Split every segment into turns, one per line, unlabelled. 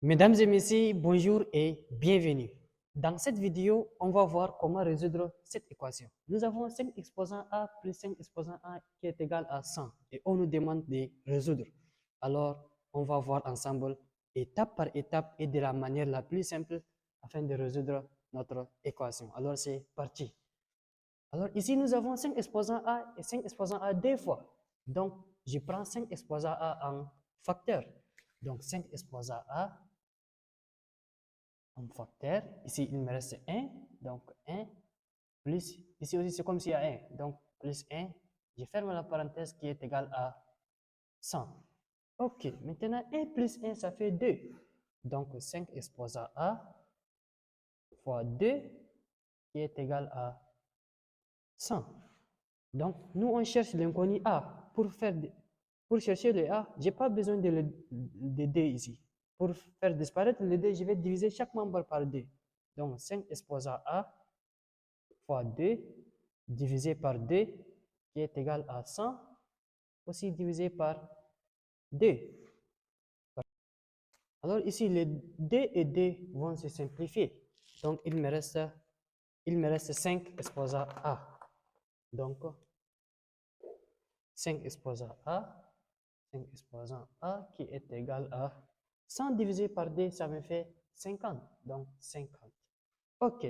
Mesdames et messieurs, bonjour et bienvenue. Dans cette vidéo, on va voir comment résoudre cette équation. Nous avons 5 exposants A plus 5 exposants A qui est égal à 100 et on nous demande de résoudre. Alors, on va voir ensemble étape par étape et de la manière la plus simple afin de résoudre notre équation. Alors, c'est parti. Alors, ici, nous avons 5 exposants A et 5 exposants A deux fois. Donc, je prends 5 exposants A en facteur. Donc, 5 exposants A en facteur. Ici, il me reste 1. Donc, 1 plus, ici aussi, c'est comme s'il y a 1. Donc, plus 1. Je ferme la parenthèse qui est égale à 100. OK. Maintenant, 1 plus 1, ça fait 2. Donc, 5 exposant A fois 2 qui est égal à 100. Donc, nous, on cherche l'inconnu A. Pour chercher le A, je n'ai pas besoin de 2 ici. Pour faire disparaître le 2, je vais diviser chaque membre par 2. Donc, 5 exposant A fois 2 divisé par 2 qui est égal à 100, aussi divisé par 2. Alors ici, les 2 et 2 vont se simplifier. Donc, il me reste 5 exposant A. Donc, 5 exposant A, 5 exposant A qui est égal à 100 divisé par 2, ça me fait 50. Donc, 50. OK.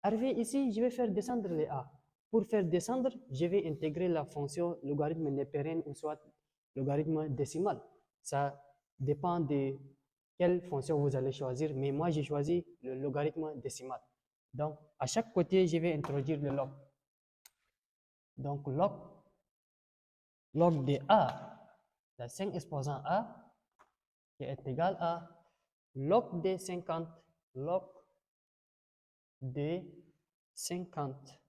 Arrivé ici, je vais faire descendre les A. Pour faire descendre, je vais intégrer la fonction logarithme népérien ou soit logarithme décimal. Ça dépend de quelle fonction vous allez choisir, mais moi j'ai choisi le logarithme décimal. Donc, à chaque côté, je vais introduire le log. Donc, log de A, la 5 exposant A, qui est égal à log de 50, log de 50,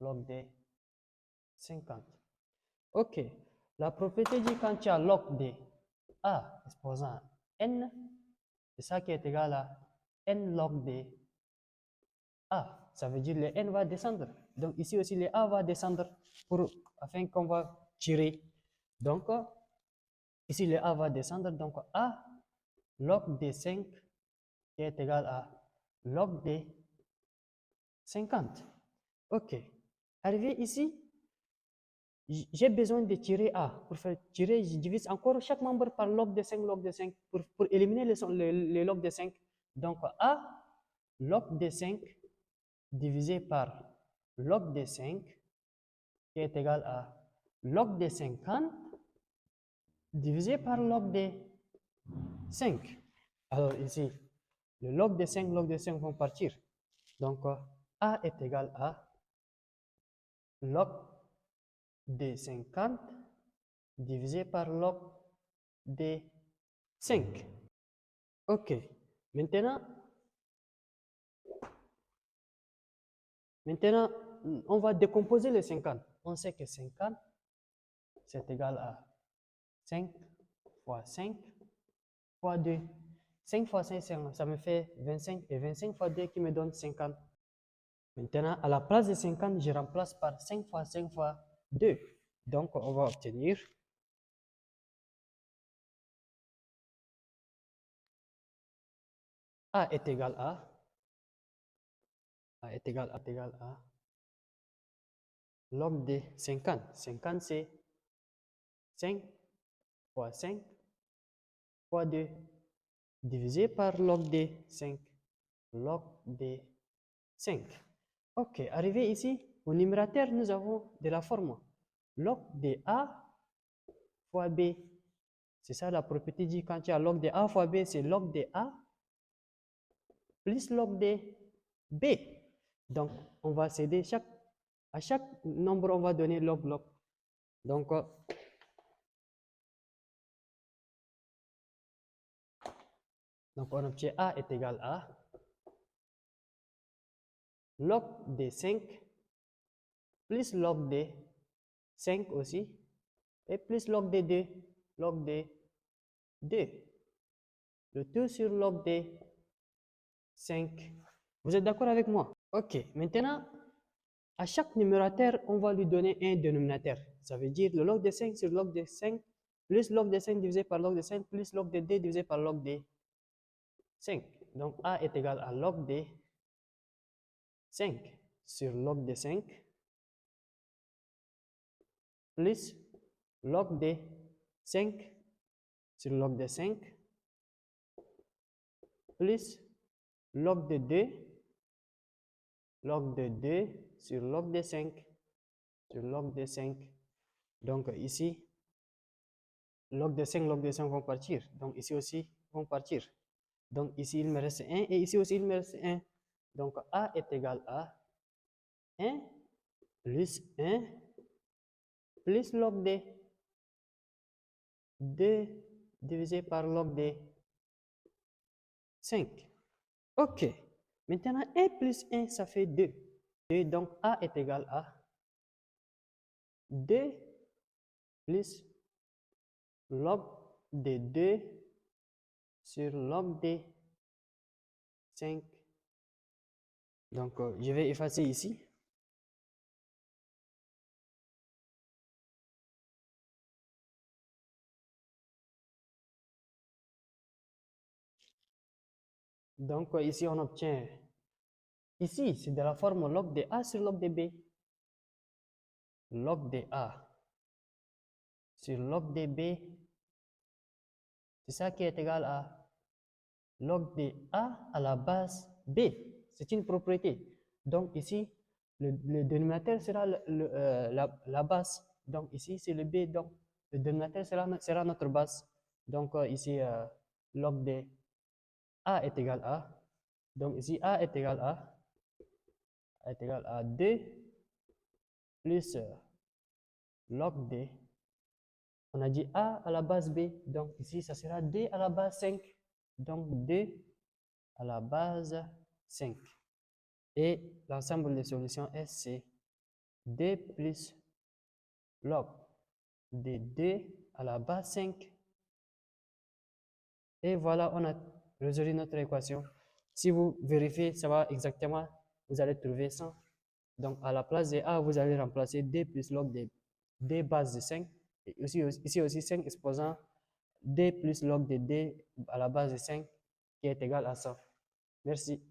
log de 50. OK. La propriété dit quand tu as log de A exposant n, c'est ça qui est égal à n log de A. Ça veut dire que le n va descendre. Donc ici aussi, le A va descendre afin qu'on va tirer. Donc, ici, le A va descendre. Donc, A log de 5 qui est égal à log de 50. OK. Arrivé ici, j'ai besoin de tirer A. Pour faire tirer, je divise encore chaque membre par log de 5, log de 5, pour éliminer les logs de 5. Donc, A log de 5 divisé par log de 5 qui est égal à log de 50 divisé par log de 5. Alors ici, le log de 5 vont partir. Donc, A est égal à log de 50 divisé par log de 5. OK. Maintenant, on va décomposer les 50. On sait que 50, c'est égal à 5 fois 5 fois 2. 5 fois 5, ça me fait 25. Et 25 fois 2 qui me donne 50. Maintenant, à la place de 50, je remplace par 5 fois 5 fois 2. Donc, on va obtenir A est égal à A est égal à log de 50. 50, c'est 5 fois 5 fois 2 divisé par log de 5. Log de 5. OK, arrivé ici, au numérateur, nous avons de la forme log de A fois B. C'est ça la propriété dit quand tu as log de A fois B, c'est log de A plus log de B. Donc, on va céder à chaque nombre, on va donner log. Donc, on obtient A est égal à log de 5 plus log de 5 aussi, et plus log de 2, log de 2. Le tout sur log de 5. Vous êtes d'accord avec moi? OK. Maintenant, à chaque numérateur, on va lui donner un dénominateur. Ça veut dire le log de 5 sur log de 5 plus log de 5 divisé par log de 5 plus log de 2 divisé par log de 5. Donc A est égal à log de 5 sur log de 5 plus log de 5 sur log de 5 plus log de 2 sur log de 5 sur log de 5. Donc ici, log de 5 vont partir. Donc ici aussi vont partir. Donc ici il me reste 1 et ici aussi il me reste 1. Donc A est égal à 1 plus 1 plus log de 2 divisé par log de 5. Ok. Maintenant 1 plus 1 ça fait 2. Donc A est égal à 2 plus log de 2 sur log de 5. Donc, je vais effacer ici. Donc, ici, on obtient, ici, c'est de la forme log de A sur log de B. Log de A sur log de B, c'est ça qui est égal à log de A à la base B. C'est une propriété. Donc, ici, le dénominateur sera la base. Donc, ici, c'est le B. Donc, le dénominateur sera notre base. Donc, ici, log de A est égal à. Donc, ici, A est égal à 2 plus log de. On a dit A à la base B. Donc, ici, ça sera 2 à la base 5. Donc, 2 à la base 5. Et l'ensemble des solutions S, c'est 2 plus log de 2 à la base 5. Et voilà, on a résolu notre équation. Si vous vérifiez, ça va exactement, vous allez trouver 100. Donc, à la place de A, vous allez remplacer 2 plus log de 2 base de 5. Et ici aussi 5 exposant 2 plus log de 2 à la base de 5 qui est égal à 100. Merci.